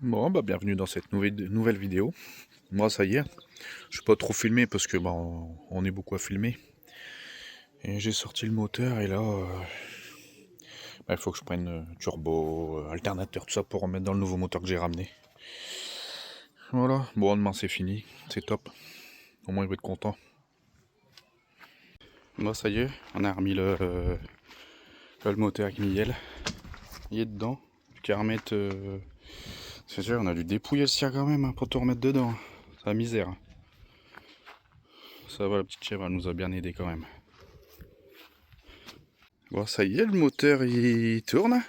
Bon, bah bienvenue dans cette nouvelle vidéo. Moi, ça y est, je vais pas trop filmer parce que bah, on est beaucoup à filmer. Et j'ai sorti le moteur et là, bah, il faut que je prenne turbo, alternateur, tout ça pour remettre dans le nouveau moteur que j'ai ramené. Voilà, bon, demain c'est fini, c'est top. Au moins, il va être content. Bon, ça y est, on a remis le moteur avec Miguel. Il est dedans. Plus qu'à remettre. C'est sûr, on a dû dépouiller le cire quand même hein, pour tout remettre dedans. C'est la misère. Ça va, la petite chèvre, elle nous a bien aidé quand même. Bon, ça y est, le moteur il tourne.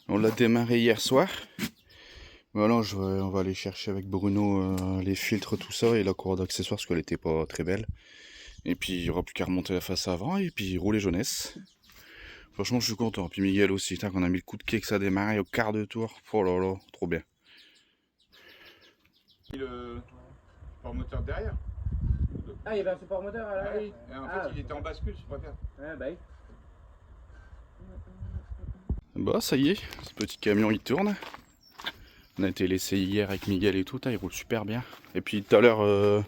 On l'a démarré hier soir. Voilà, on va aller chercher avec Bruno les filtres, tout ça, et la cour d'accessoires parce qu'elle était pas très belle. Et puis il n'y aura plus qu'à remonter la face avant et puis rouler jeunesse. Franchement, je suis content. Puis Miguel aussi, qu'on a mis le coup de quai que ça a démarré au quart de tour. Oh là là, trop bien. Le support moteur derrière. Ah, il y avait un support moteur à l'arrière. Oui, et en fait il était en bascule, je préfère. Ouais, bah oui. Bah ça y est, ce petit camion il tourne. On a été laissé hier avec Miguel et tout, il roule super bien. Et puis tout à l'heure,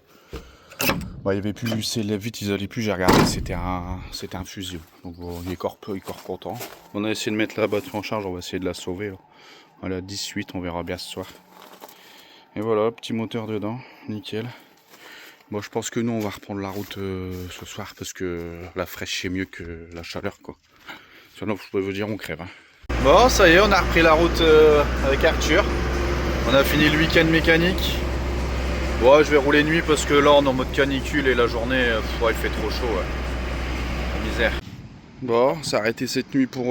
bah, il y avait plus, c'est vite ils allaient plus, j'ai regardé, c'était un fusion. Donc bon, il est corps content. On a essayé de mettre la batterie en charge, on va essayer de la sauver. Là. Voilà, 18, on verra bien ce soir. Et voilà, petit moteur dedans, nickel. Bon, je pense que nous on va reprendre la route ce soir parce que la fraîche c'est mieux que la chaleur quoi. Sinon, je peux vous dire, on crève. Hein. Bon, ça y est, on a repris la route avec Arthur. On a fini le week-end mécanique. Ouais, je vais rouler nuit parce que là on est en mode canicule et la journée, il fait trop chaud. Ouais. La misère. Bon, ça a arrêté cette nuit pour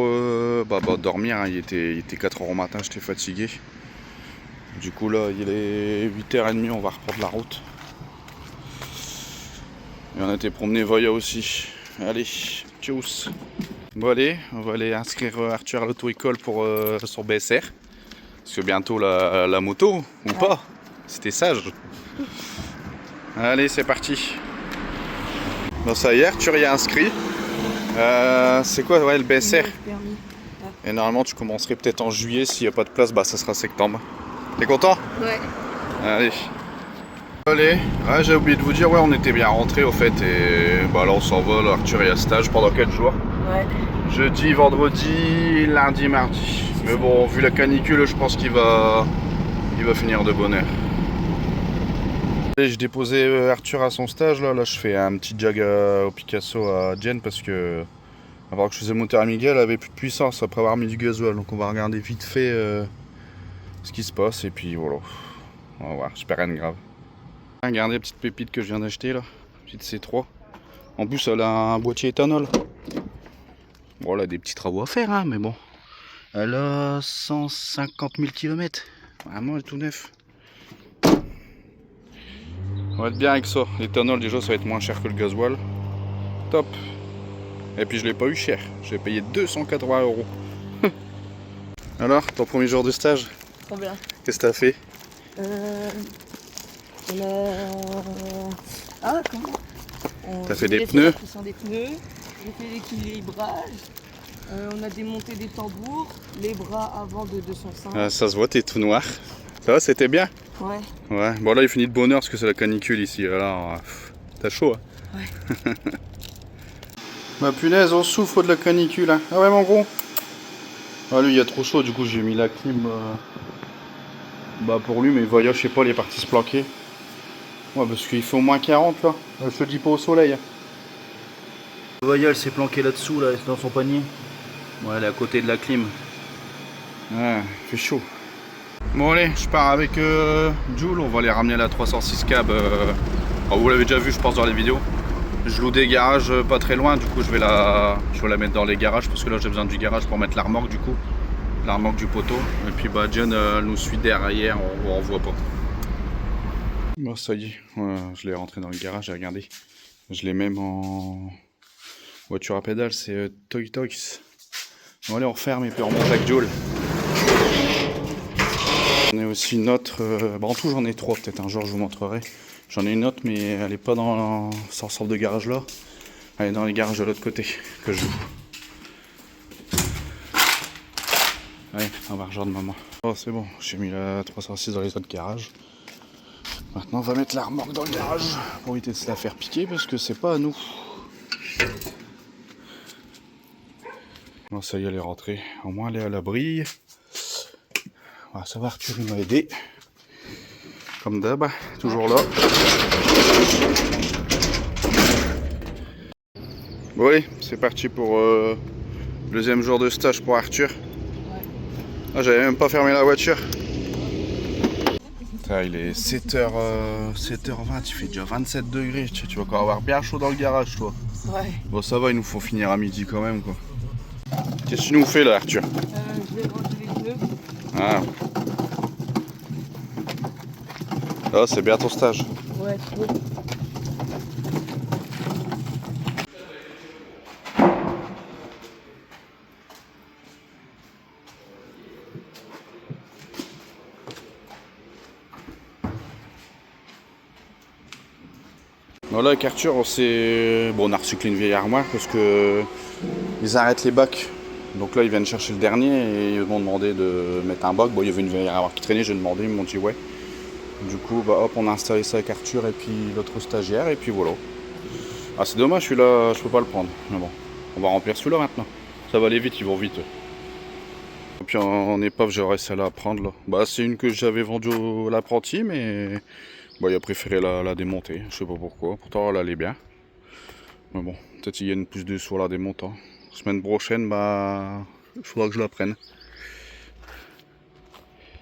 dormir. Hein. Il était 4h au matin, j'étais fatigué. Du coup là, il est 8h30, on va reprendre la route. Et on a été promener Voya aussi. Allez, tchuss. Bon allez, on va aller inscrire Arthur à l'auto-école pour son BSR. Parce que bientôt la moto, ou pas. C'était sage. Allez, c'est parti. Bon ça y est, Arthur y est inscrit. C'est quoi ouais, le BSR? Et normalement tu commencerais peut-être en juillet, s'il n'y a pas de place, bah ça sera septembre. T'es content? Ouais. Allez. Allez, ouais, j'ai oublié de vous dire, ouais, on était bien rentrés au fait et bah là on s'envole, Arthur est à stage pendant 4 jours. Ouais. Jeudi, vendredi, lundi, mardi. Mais bon, vu la canicule, je pense qu'il va finir de bonne heure. J'ai déposé Arthur à son stage, là je fais un petit jag au Picasso à Jen parce que avant que je faisais le moteur à Miguel, elle avait plus de puissance après avoir mis du gasoil. Donc on va regarder vite fait ce qui se passe et puis voilà. On va voir, j'espère rien de grave. Regardez la petite pépite que je viens d'acheter là, petite C3. En plus elle a un boîtier éthanol. Bon elle a des petits travaux à faire hein, mais bon. Elle a 150 000 km. Vraiment elle est tout neuf. On va être bien avec ça. L'éthanol déjà ça va être moins cher que le gasoil. Top. Et puis je l'ai pas eu cher. J'ai payé 280 €. Alors, ton premier jour de stage? Trop bien. Qu'est-ce que t'as fait? On a... Ah, comment T'as fait des pneus? Des pneus. J'ai fait l'équilibrage. On a démonté des tambours. Les bras avant de 205. Ah, ça se voit, t'es tout noir. Ça va, c'était bien? Ouais. Ouais. Bon là, il finit de bonne heure parce que c'est la canicule ici. Alors, t'as chaud, hein? Ouais. Ma punaise, on souffre de la canicule, hein. Ah ouais, mon gros? Ah, lui, il y a trop chaud, du coup, j'ai mis la clim pour lui, mais voyage, je sais pas, il est parti se planquer. Ouais, parce qu'il fait au moins 40 là. Je te dis pas au soleil. Voyage s'est planqué là-dessous, là, dans son panier. Ouais, elle est à côté de la clim. Ouais, il fait chaud. Bon, allez, je pars avec Jules. On va les ramener à la 306 cab. Vous l'avez déjà vu, je pense, dans les vidéos. Je loue des garages pas très loin, du coup je vais la mettre dans les garages parce que là j'ai besoin du garage pour mettre la remorque du coup. La remorque du poteau. Et puis bah John nous suit derrière, on voit pas. Bon ça y est, je l'ai rentré dans le garage, j'ai regardé. Je l'ai même en voiture à pédale, c'est Toy Toys. Bon allez on referme et puis on remonte avec Joel. J'en ai aussi une autre, en tout j'en ai 3, peut-être un jour je vous montrerai. J'en ai une autre mais elle est pas dans ce sorte de garage là. Elle est dans les garages de l'autre côté que je joue. Allez, on va rejoindre maman. Oh c'est bon, j'ai mis la 306 dans les autres garages. Maintenant on va mettre la remorque dans le garage pour éviter de se la faire piquer parce que c'est pas à nous. Bon ça y est, elle est rentrée. Au moins elle est à l'abri. Voilà, ça va, Arthur il m'a aidé. Comme d'hab, toujours là. Bon, oui, c'est parti pour le deuxième jour de stage pour Arthur. Ouais. Ah, j'avais même pas fermé la voiture. Putain, il est 7h20, il fait déjà 27 degrés. Tu vas encore avoir bien chaud dans le garage, toi. Ouais. Bon, ça va, il nous faut finir à midi quand même, quoi. Qu'est-ce que tu nous fais là, Arthur? Je vais ranger les pneus. Ah. Ah, c'est bien ton stage. Ouais, trop. Voilà, avec Arthur, on a recyclé une vieille armoire parce que ils arrêtent les bacs. Donc là, ils viennent chercher le dernier et ils m'ont demandé de mettre un bac. Bon, il y avait une vieille armoire qui traînait, j'ai demandé, ils m'ont dit ouais. Du coup, bah hop, on a installé ça avec Arthur et puis l'autre stagiaire et puis voilà. Ah, c'est dommage, celui-là, je peux pas le prendre. Mais bon, on va remplir celui-là maintenant. Ça va aller vite, ils vont vite. Et puis en épave, j'aurais celle-là à prendre là. Bah, c'est une que j'avais vendue à l'apprenti, mais bah, il a préféré la démonter. Je sais pas pourquoi. Pourtant, elle allait bien. Mais bon, peut-être qu'il y a une plus de sous la démontant. Semaine prochaine, bah, il faudra que je la prenne.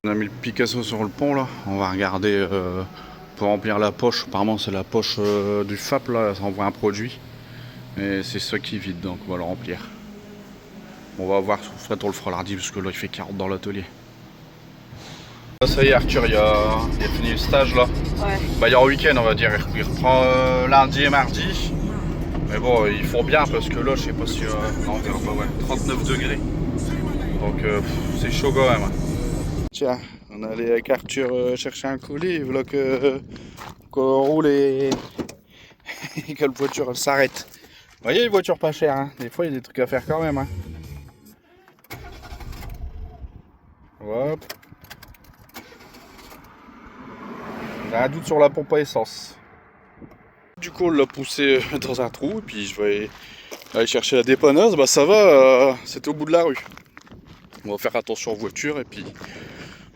On a mis le Picasso sur le pont là. On va regarder pour remplir la poche. Apparemment, c'est la poche du FAP là. Ça envoie un produit. Et c'est ça qui est vide, donc on va le remplir. On va voir, on le fera lundi parce que là il fait 40 dans l'atelier. Ça y est, Arthur, il a fini le stage là. Ouais. Bah, il est en week-end, on va dire. Il reprend lundi et mardi. Mais bon, il faut bien parce que là, je sais pas si. Non, on verra pas, ouais. 39 degrés. Donc, c'est chaud quand même. Tiens, on allait avec Arthur chercher un colis. Voilà qu'on roule et que la voiture elle s'arrête. Vous voyez, les voitures pas chères, hein. Des fois, il y a des trucs à faire quand même. Hein. Hop. On a un doute sur la pompe à essence. Du coup, on l'a poussé dans un trou, et puis je vais aller chercher la dépanneuse. Bah, ça va, c'était au bout de la rue. On va faire attention aux voitures, et puis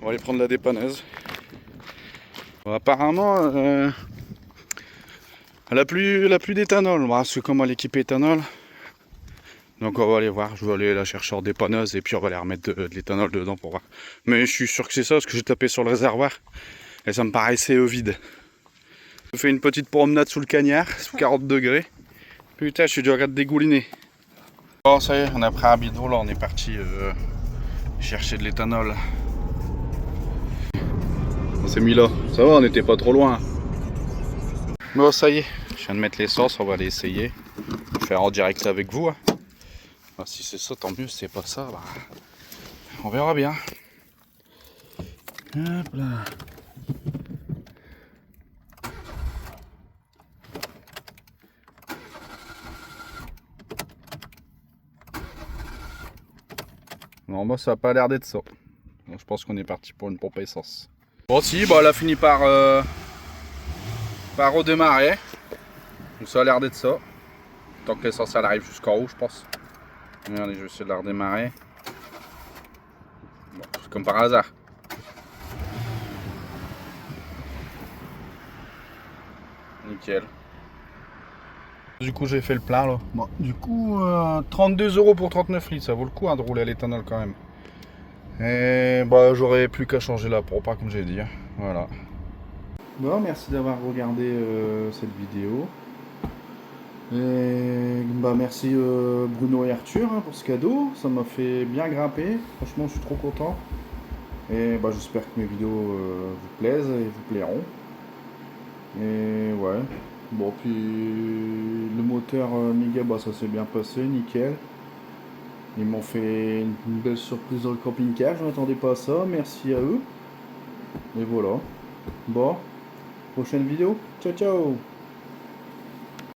on va aller prendre la dépanneuse. Bon, apparemment, elle a plus d'éthanol, parce que comme elle est équipée éthanol. Donc on va aller voir, je vais aller la chercher en dépanneuse, et puis on va aller remettre de l'éthanol dedans pour voir. Mais je suis sûr que c'est ça, parce que j'ai tapé sur le réservoir, et ça me paraissait vide. Je fais une petite promenade sous le cagnard, sous 40 degrés. Putain, je suis déjà regardé dégouliner. Bon, ça y est, on a pris un bidon, là, on est parti chercher de l'éthanol. On s'est mis là, ça va, on n'était pas trop loin. Bon, ça y est, je viens de mettre l'essence, on va aller essayer. On va faire en direct avec vous. Hein. Ah, si c'est ça, tant mieux, si c'est pas ça, bah, on verra bien. Hop là. Non, moi ça a pas l'air d'être ça. Donc, je pense qu'on est parti pour une pompe à essence. Bon si, bah, elle a fini par redémarrer. Donc ça a l'air d'être ça. Tant que l'essence elle arrive jusqu'en haut, je pense. Regardez, je vais essayer de la redémarrer. Bon, c'est comme par hasard. Nickel. Du coup j'ai fait le plein là. Bon, du coup 32 € pour 39 litres, ça vaut le coup hein, de rouler à l'éthanol quand même. Et bah j'aurais plus qu'à changer la pompe comme j'ai dit. Voilà. Bon, merci d'avoir regardé cette vidéo. Et bah merci Bruno et Arthur hein, pour ce cadeau, ça m'a fait bien grimper, franchement je suis trop content. Et bah j'espère que mes vidéos vous plaisent et vous plairont. Et ouais. Bon, puis le moteur Miga, bah, ça s'est bien passé, nickel. Ils m'ont fait une belle surprise dans le camping-car, je m'attendais pas à ça, merci à eux. Et voilà. Bon, prochaine vidéo, ciao ciao.